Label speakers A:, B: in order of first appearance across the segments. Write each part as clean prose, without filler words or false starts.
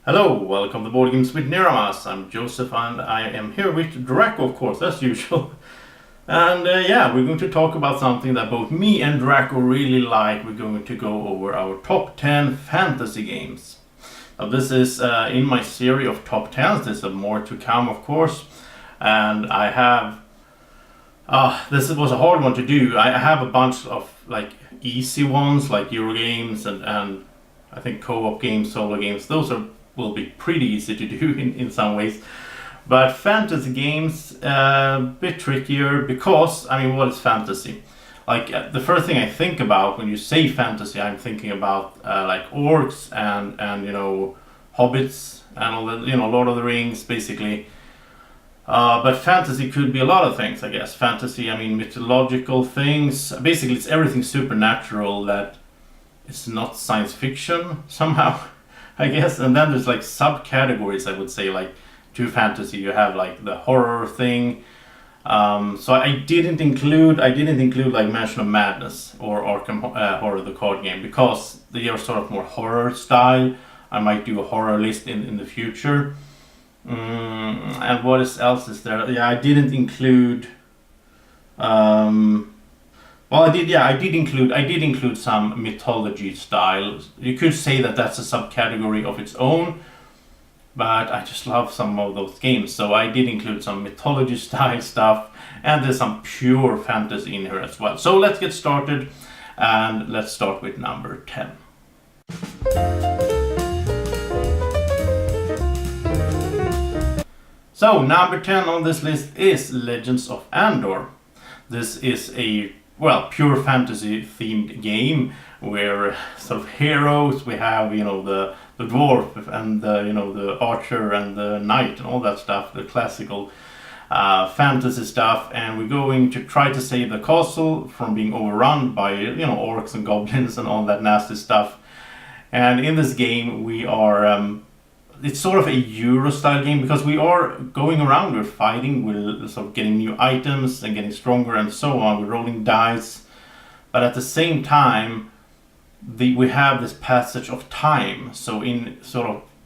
A: Hello, welcome to Board Games with Niramas. I'm Joseph and I am here with Draco, of course, as usual. And we're going to talk about something that both me and Draco really like. We're going to go over our top 10 fantasy games. Now, this is in my series of top 10s. There's more to come, of course. And I have... this was a hard one to do. I have a bunch of easy ones like Eurogames and I think co-op games, solo games. Those will be pretty easy to do in some ways. But fantasy games, a bit trickier because, what is fantasy? The first thing I think about when you say fantasy, I'm thinking about orcs and hobbits and all that, Lord of the Rings, basically. But fantasy could be a lot of things, I guess. Fantasy, mythological things. Basically, it's everything supernatural that is not science fiction somehow. I guess, and then there's subcategories. I would say to fantasy you have the horror thing. So I didn't include Mansion of Madness or Arkham Horror the card game because they are sort of more horror style. I might do a horror list in the future. And what else is there? Yeah, I didn't include. I did include some mythology styles. You could say that that's a subcategory of its own, but I just love some of those games, so I did include some mythology style stuff, and there's some pure fantasy in here as well. So let's get started, and let's start with number 10. So number 10 on this list is Legends of Andor. This is a pure fantasy themed game where sort of heroes, we have the dwarf and the archer and the knight and all that stuff, the classical fantasy stuff, and we're going to try to save the castle from being overrun by orcs and goblins and all that nasty stuff. And in this game we are it's sort of a Euro style game because we are going around, we're fighting, we're sort of getting new items and getting stronger and so on, we're rolling dice, but at the same time we have this passage of time. So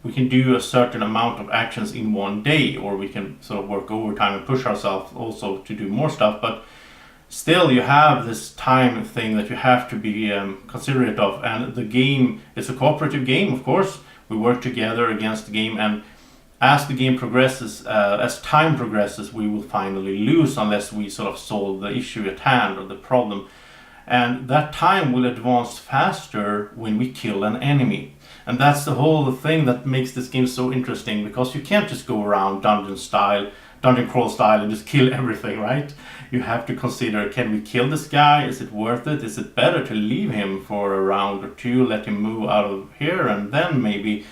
A: we can do a certain amount of actions in one day, or we can sort of work overtime and push ourselves also to do more stuff, but still you have this time thing that you have to be considerate of. And the game is a cooperative game, of course. We work together against the game, and as the game progresses, as time progresses, we will finally lose unless we sort of solve the issue at hand or the problem. And that time will advance faster when we kill an enemy. And that's the whole thing that makes this game so interesting, because you can't just go around dungeon crawl style and just kill everything, right? You have to consider, can we kill this guy? Is it worth it? Is it better to leave him for a round or two, let him move out of here, and then maybe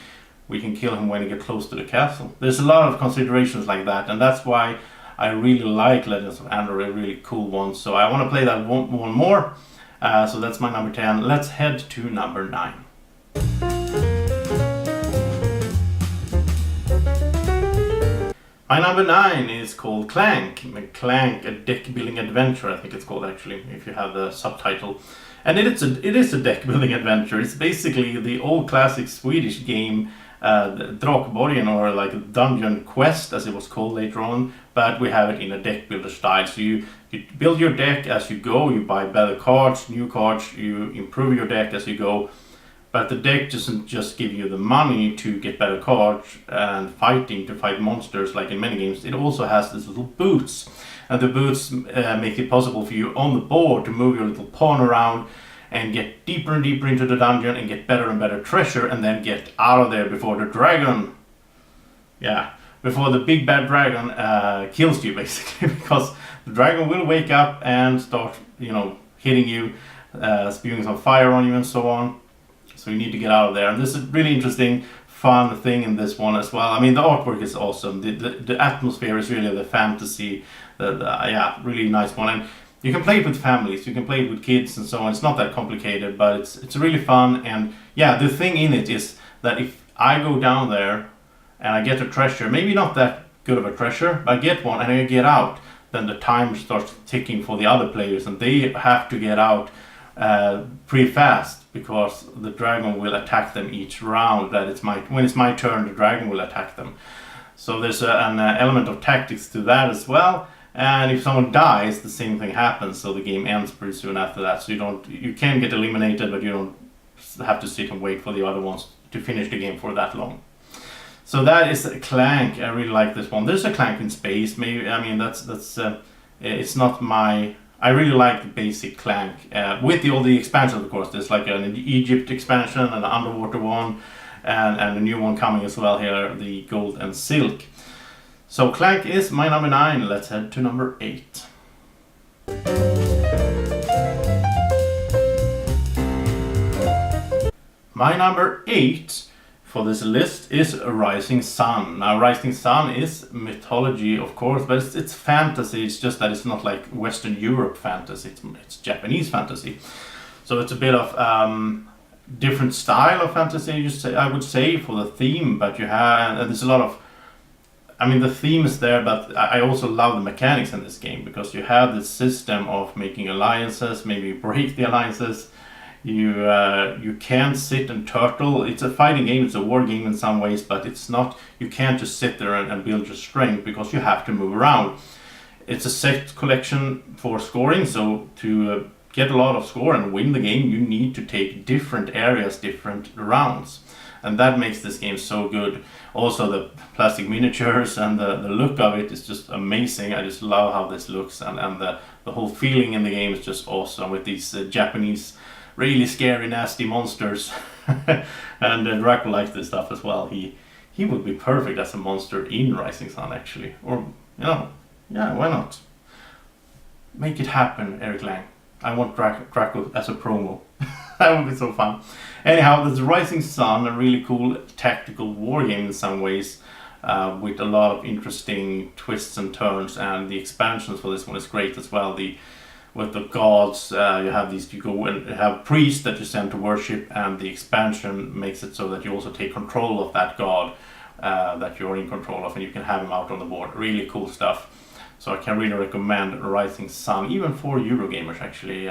A: we can kill him when he gets close to the castle? There's a lot of considerations like that, and that's why I really like Legends of Andor, a really cool one. So I want to play that one more. So that's my number 10. Let's head to number 9. My number 9 is called Clank. Clank, a deck building adventure, I think it's called actually, if you have the subtitle. And it is a deck building adventure. It's basically the old classic Swedish game, Drakborgen, or Dungeon Quest as it was called later on, but we have it in a deck builder style. So you build your deck as you go, you buy better cards, new cards, you improve your deck as you go. But the deck doesn't just give you the money to get better cards and to fight monsters like in many games. It also has these little boots. And the boots make it possible for you on the board to move your little pawn around and get deeper and deeper into the dungeon and get better and better treasure, and then get out of there before the dragon, before the big bad dragon kills you, basically. Because the dragon will wake up and start, hitting you, spewing some fire on you and so on. So you need to get out of there. And this is really interesting, fun thing in this one as well. The artwork is awesome. The atmosphere is really the fantasy. Really nice one. And you can play it with families. You can play it with kids and so on. It's not that complicated, but it's really fun. And the thing in it is that if I go down there and I get a treasure, maybe not that good of a treasure, but I get one and I get out, then the time starts ticking for the other players, and they have to get out pretty fast because the dragon will attack them each round. When it's my turn, the dragon will attack them. So there's an element of tactics to that as well. And if someone dies, the same thing happens. So the game ends pretty soon after that. So you can get eliminated, but you don't have to sit and wait for the other ones to finish the game for that long. So that is Clank. I really like this one. There's a Clank in space. Maybe, I mean, it's not my. I really like the basic Clank with all the expansions, of course. There's like an Egypt expansion and an underwater one, and a new one coming as well here, the Gold and Silk. So Clank is my number 9. Let's head to number 8. My number 8 for this list is Rising Sun. Now Rising Sun is mythology, of course, but it's fantasy. It's just that it's not like Western Europe fantasy, it's Japanese fantasy. So it's a bit of different style of fantasy, I would say, for the theme, but there's a lot of, I mean, the theme is there, but I also love the mechanics in this game, because you have this system of making alliances, maybe break the alliances. You can't sit and turtle. It's a fighting game, it's a war game in some ways, but it's not, you can't just sit there and build your strength, because you have to move around. It's a set collection for scoring, so to get a lot of score and win the game, you need to take different areas, different rounds. And that makes this game so good. Also the plastic miniatures and the look of it is just amazing. I just love how this looks, and the whole feeling in the game is just awesome with these Japanese really scary nasty monsters. And Draco likes this stuff as well. He would be perfect as a monster in Rising Sun, actually. Or, yeah, why not? Make it happen, Eric Lang. I want Draco as a promo. That would be so fun. Anyhow, there's Rising Sun, a really cool tactical war game in some ways, with a lot of interesting twists and turns, and the expansions for this one is great as well. With the gods, you have these, you go and have priests that you send to worship, and the expansion makes it so that you also take control of that god that you're in control of, and you can have him out on the board. Really cool stuff. So I can really recommend Rising Sun, even for Eurogamers actually.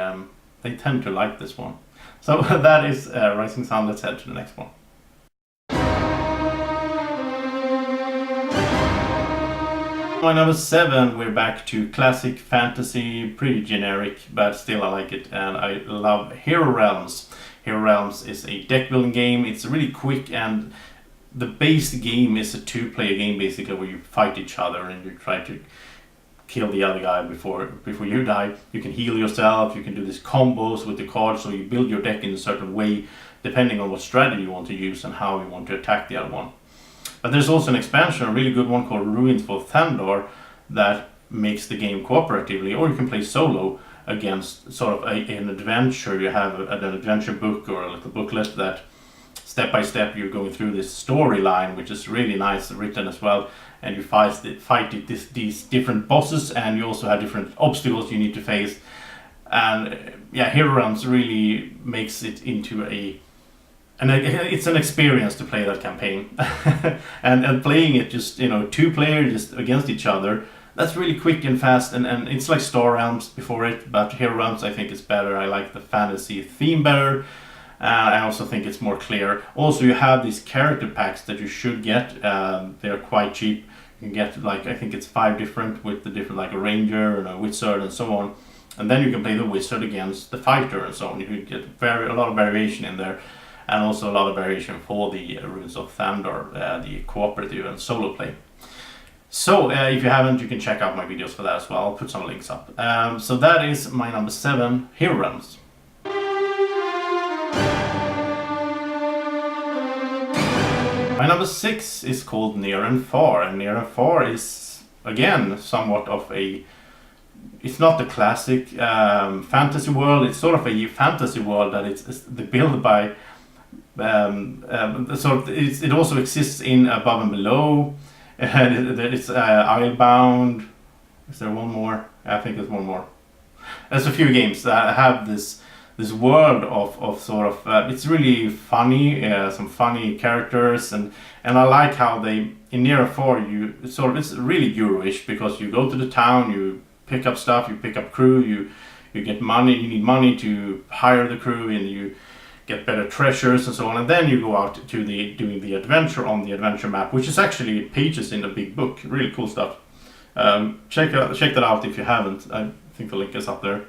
A: They tend to like this one. So that is Rising Sun. Let's head to the next one. My number 7, we're back to classic fantasy, pretty generic, but still I like it, and I love Hero Realms. Hero Realms is a deck building game. It's really quick, and the base game is a 2-player game basically, where you fight each other and you try to kill the other guy before you die. You can heal yourself, you can do these combos with the cards, so you build your deck in a certain way depending on what strategy you want to use and how you want to attack the other one. But there's also an expansion, a really good one called Ruins for Thandor, that makes the game cooperatively, or you can play solo against sort of an adventure. You have an adventure book or a little booklet that step by step you're going through this storyline, which is really nice written as well, and you fight these different bosses, and you also have different obstacles you need to face. And yeah, Hero Realms really makes it into it's an experience to play that campaign. and playing it just, 2 players just against each other, that's really quick and fast, and it's like Star Realms before it, but Hero Realms I think is better. I like the fantasy theme better. I also think it's more clear. Also, you have these character packs that you should get. They're quite cheap. You can get, like, I think it's 5 different, with the different, like a ranger and a wizard and so on. And then you can play the wizard against the fighter and so on. You can get a lot of variation in there. And also a lot of variation for the Ruins of Thandor, the cooperative and solo play. So if you haven't, you can check out my videos for that as well. I'll put some links up. So that is my number 7, Hero Realms. My number 6 is called Near and Far, and Near and Far is, again, somewhat of it's not the classic fantasy world. It's sort of a fantasy world that it's built by it also exists in Above and Below. It's Islebound. Is there one more? I think there's one more. There's a few games that have this world of sort of it's really funny, some funny characters, and I like how they in Near 4 it's really Euro-ish, because you go to the town, you pick up stuff, you pick up crew, you get money, you need money to hire the crew, and you get better treasures and so on, and then you go out to doing the adventure on the adventure map, which is actually pages in the big book. Really cool stuff. Check that out if you haven't. I think the link is up there.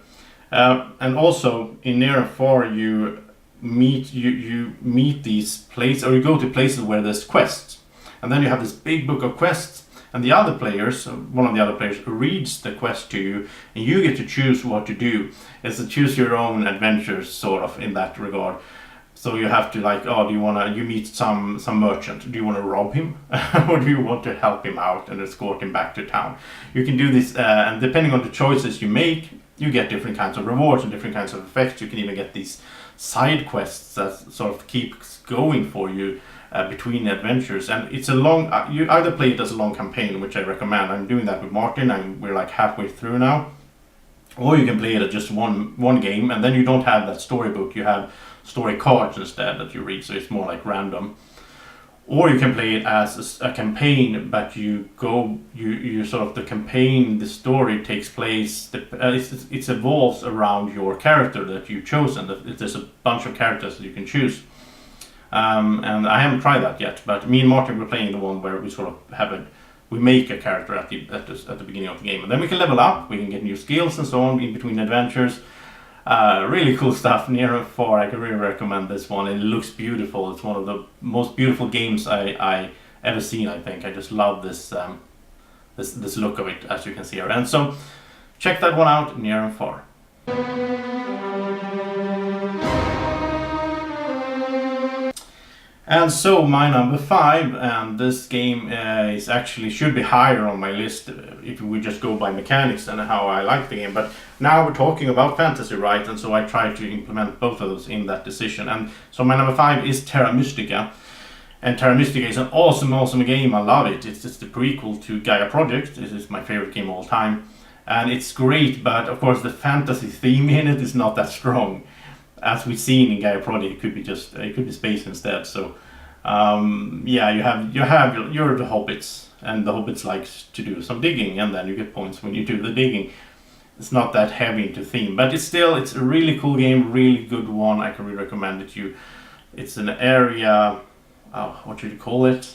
A: And also in Near and Far you meet these places, or you go to places where there's quests, and then you have this big book of quests, and the other players, one of the other players reads the quest to you, and you get to choose what to do. It's a choose your own adventures sort of in that regard. So you have to like, oh, you meet some merchant, do you want to rob him or do you want to help him out and escort him back to town? You can do this, and depending on the choices you make, you get different kinds of rewards and different kinds of effects. You can even get these side quests that sort of keeps going for you between adventures, and it's a long. You either play it as a long campaign, which I recommend. I'm doing that with Martin. We're like halfway through now, or you can play it as just one game, and then you don't have that storybook. You have story cards instead that you read, so it's more like random. Or you can play it as a campaign, but you sort of the campaign, the story takes place, it evolves around your character that you've chosen. There's a bunch of characters that you can choose. And I haven't tried that yet, but me and Martin were playing the one where we sort of we make a character at the beginning of the game, and then we can level up, we can get new skills and so on in between adventures. Really cool stuff. Near and Far, I can really recommend this one. It looks beautiful. It's one of the most beautiful games I ever seen, I think. I just love this this look of it, as you can see here. And so check that one out, Near and Far. And so my number 5, and this game is actually should be higher on my list if we just go by mechanics and how I like the game. But now we're talking about fantasy, right? And so I try to implement both of those in that decision. And so my number 5 is Terra Mystica. And Terra Mystica is an awesome game. I love it. It's just the prequel to Gaia Project. This is my favorite game of all time. And it's great, but of course the fantasy theme in it is not that strong. As we've seen in Gaia Project, it could be space instead. So yeah, you're the hobbits, and the hobbits like to do some digging, and then you get points when you do the digging. It's not that heavy into theme, but it's a really cool game, really good one. I can really recommend it to you. It's an area, what should you call it?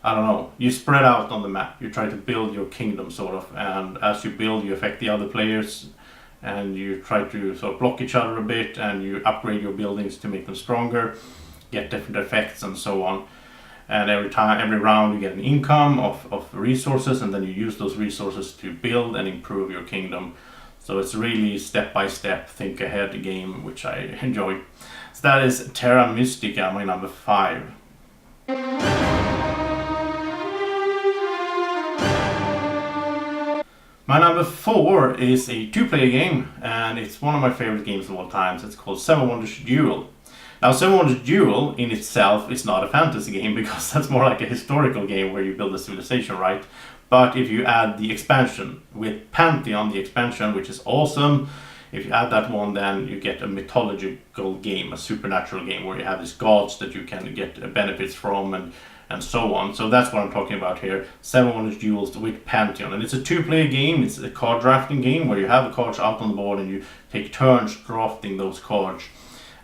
A: I don't know. You spread out on the map. You try to build your kingdom sort of, and as you build, you affect the other players. And you try to sort of block each other a bit, and you upgrade your buildings to make them stronger, get different effects and so on. And every round you get an income of resources, and then you use those resources to build and improve your kingdom. So it's really step-by-step, think ahead game, which I enjoy. So that is Terra Mystica, my number 5. My number 4 is a 2-player game, and it's one of my favorite games of all time. It's called Seven Wonders Duel. Now, Seven Wonders Duel in itself is not a fantasy game, because that's more like a historical game where you build a civilization, right? But if you add the expansion with Pantheon, the expansion, which is awesome, if you add that one, then you get a mythological game, a supernatural game where you have these gods that you can get benefits from and so on. So that's what I'm talking about here. Seven Wonders Duels with Pantheon. And it's a 2-player game. It's a card drafting game where you have the cards out on the board and you take turns drafting those cards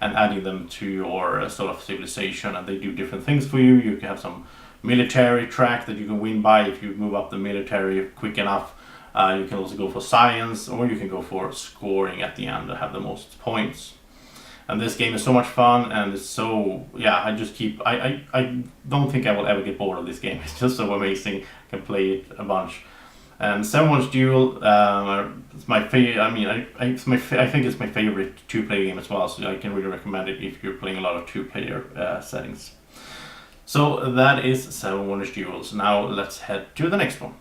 A: and adding them to your sort of civilization, and they do different things for you. You can have some military track that you can win by if you move up the military quick enough. You can also go for science, or you can go for scoring at the end to have the most points. And this game is so much fun, and it's so, yeah, I don't think I will ever get bored of this game. It's just so amazing. I can play it a bunch. And Seven Wonders Duel, it's my favorite. I mean, I think it's my favorite 2-player game as well. So I can really recommend it if you're playing a lot of 2-player settings. So that is Seven Wonders Duels. Now let's head to the next one.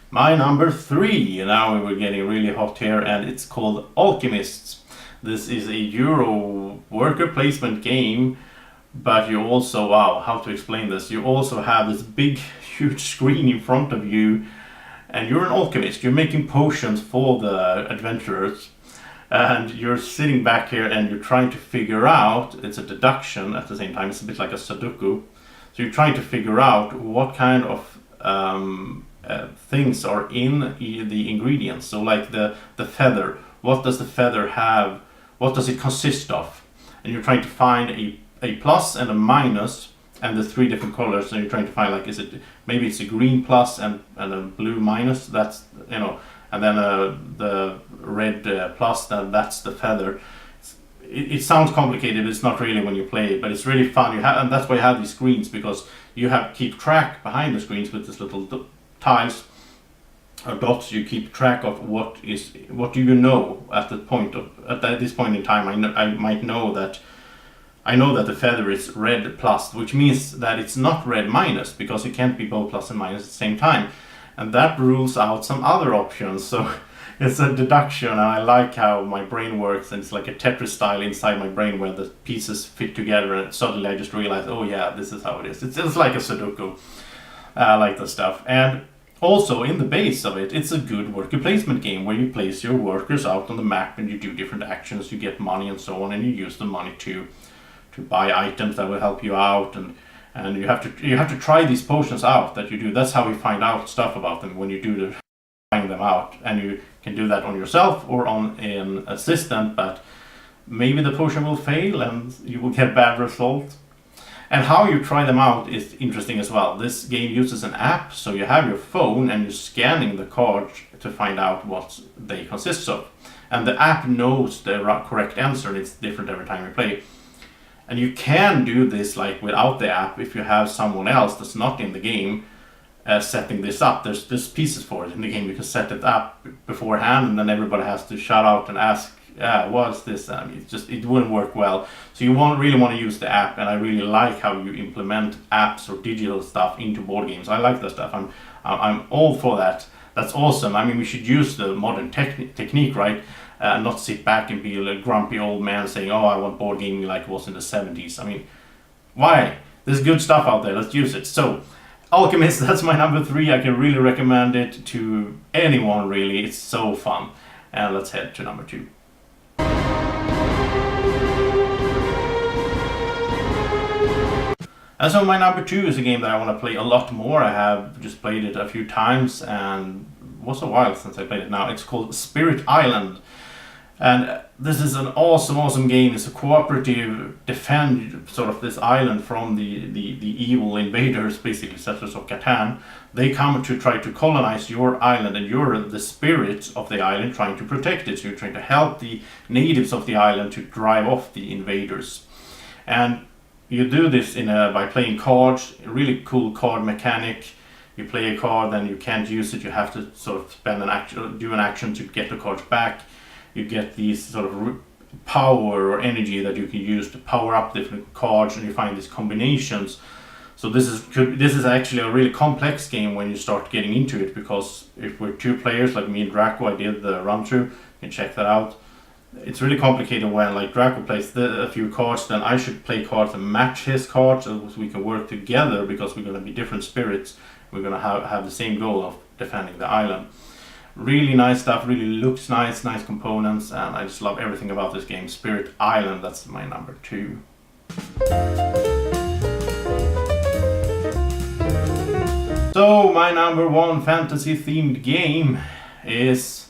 A: My number 3, now we're getting really hot here, and it's called Alchemists. This is a Euro worker placement game, but you also, wow, how to explain this? You also have this big, huge screen in front of you, and you're an alchemist. You're making potions for the adventurers, and you're sitting back here and you're trying to figure out, it's a deduction at the same time, it's a bit like a Sudoku. So you're trying to figure out what kind of things are in the ingredients. So like the feather, what does the feather have? What does it consist of? And you're trying to find a plus and a minus and the 3 different colors, and you're trying to find like, is it, maybe it's a green plus and a blue minus, that's, you know, and then the red plus, then that's the feather. It sounds complicated, it's not really when you play it, but it's really fun. And that's why you have these screens, because you have to keep track behind the screens with these little tiles or dots. You keep track of what do you know at this point in time. I know that the feather is red plus, which means that it's not red minus, because it can't be both plus and minus at the same time, and that rules out some other options. So it's a deduction, and I like how my brain works, and it's like a Tetris style inside my brain where the pieces fit together, and suddenly I just realize, oh yeah, this is how it is. It's like a Sudoku. I like the stuff. And also in the base of it, it's a good worker placement game where you place your workers out on the map and you do different actions, you get money and so on, and you use the money to buy items that will help you out, and you have to try these potions out that you do. That's how you find out stuff about them, when you do trying them out, and you can do that on yourself or on an assistant, but maybe the potion will fail and you will get bad results. And how you try them out is interesting as well. This game uses an app, so you have your phone and you're scanning the cards to find out what they consist of, and the app knows the correct answer, and it's different every time you play. And you can do this like without the app if you have someone else that's not in the game setting this up. There's pieces for it in the game. You can set it up beforehand, and then everybody has to shout out and ask, what's this? It wouldn't work well. So you really want to use the app, and I really like how you implement apps or digital stuff into board games. I like that stuff. I'm all for that. That's awesome. I mean, we should use the modern technique, right? Not sit back and be a grumpy old man saying, oh, I want board gaming like it was in the 70s. I mean, why? There's good stuff out there. Let's use it. So, Alchemists, that's my number 3. I can really recommend it to anyone, really. It's so fun. And let's head to number 2. And so my number 2 is a game that I want to play a lot more. I have just played it a few times, and it was a while since I played it now. It's called Spirit Island. And this is an awesome game. It's a cooperative defend sort of this island from the evil invaders, basically settlers of Catan. They come to try to colonize your island, and you're the spirit of the island trying to protect it. So you're trying to help the natives of the island to drive off the invaders. And you do this by playing cards, a really cool card mechanic. You play a card, then you can't use it. You have to sort of do an action to get the cards back. You get these sort of power or energy that you can use to power up different cards, and you find these combinations. So this is actually a really complex game when you start getting into it, because if we're 2 players like me and Draco, I did the run through, you can check that out. It's really complicated when like Draco plays a few cards, then I should play cards and match his cards so we can work together, because we're going to be different spirits. We're going to have the same goal of defending the island. Really nice stuff, really looks nice components, and I just love everything about this game. Spirit Island, that's my number 2. So my number 1 fantasy themed game is,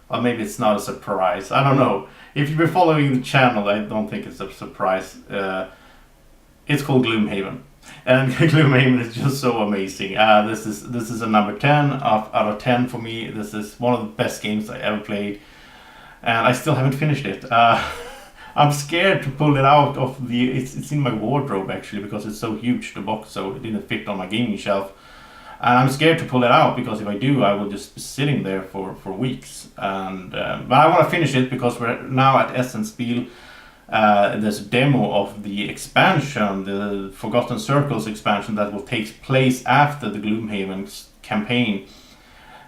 A: well, maybe it's not a surprise, I don't know. If you've been following the channel, I don't think it's a surprise. It's called Gloomhaven. And Gloomhaven is just so amazing. This is a number 10 out of 10 for me. This is one of the best games I ever played, and I still haven't finished it. I'm scared to pull it out of it's in my wardrobe actually, because it's so huge, the box, so it didn't fit on my gaming shelf. And I'm scared to pull it out, because if I do, I will just be sitting there for weeks. And but I want to finish it, because we're now at Essenspiel. There's a demo of the expansion, the Forgotten Circles expansion, that will take place after the Gloomhaven campaign,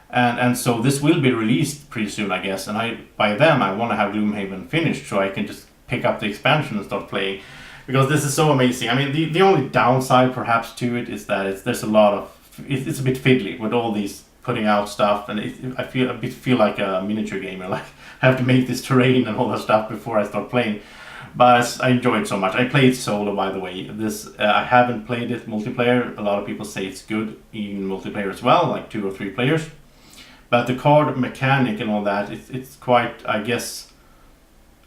A: and so this will be released pretty soon, I guess. And by then I want to have Gloomhaven finished, so I can just pick up the expansion and start playing, because this is so amazing. I mean, the only downside perhaps to it is that it's a bit fiddly with all these putting out stuff, and I feel like a miniature gamer, like I have to make this terrain and all that stuff before I start playing. But I enjoy it so much. I play it solo, by the way. This I haven't played it multiplayer. A lot of people say it's good in multiplayer as well, like 2 or 3 players. But the card mechanic and all that, it's quite, I guess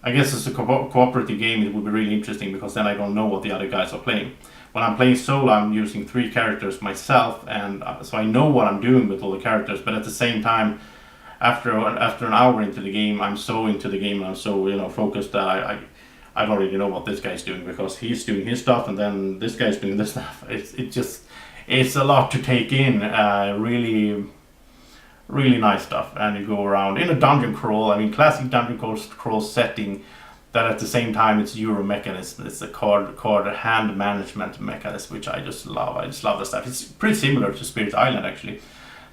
A: as a cooperative game, it would be really interesting, because then I don't know what the other guys are playing. When I'm playing solo, I'm using 3 characters myself, and so I know what I'm doing with all the characters. But at the same time, after an hour into the game, I'm so into the game and I'm so focused that I don't really know what this guy's doing, because he's doing his stuff and then this guy's doing this stuff. It's a lot to take in. Really nice stuff. And you go around in a dungeon crawl. I mean, classic dungeon crawl setting. That at the same time it's Euro mechanism. It's a card hand management mechanism, which I just love. I just love the stuff. It's pretty similar to Spirit Island actually.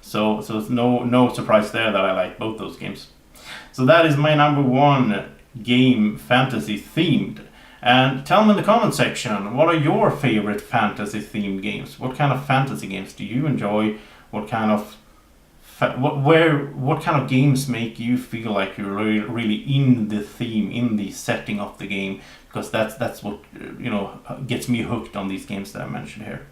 A: So it's no surprise there that I like both those games. So that is my number 1 game, fantasy themed. And tell me in the comment section, what are your favorite fantasy themed games? What kind of fantasy games do you enjoy? What kind of games make you feel like you're really in the theme, in the setting of the game? Because that's what gets me hooked on these games that I mentioned here.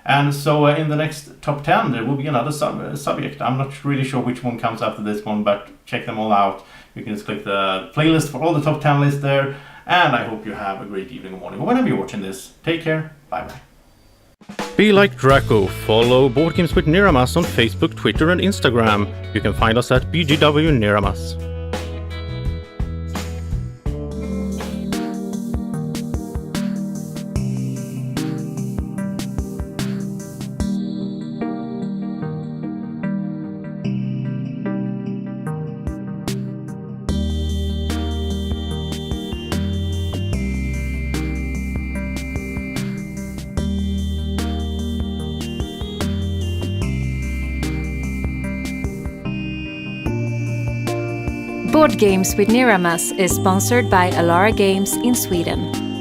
A: And so in the next top 10 there will be another subject. I'm not really sure which one comes after this one, but check them all out. You can just click the playlist for all the top 10 lists there. And I hope you have a great evening or morning, or whenever you're watching this. Take care. Bye bye. Be like Draco. Follow Board Games with Niramas on Facebook, Twitter and Instagram. You can find us at BGW Niramas.
B: Board Games with Niramas is sponsored by Alara Games in Sweden.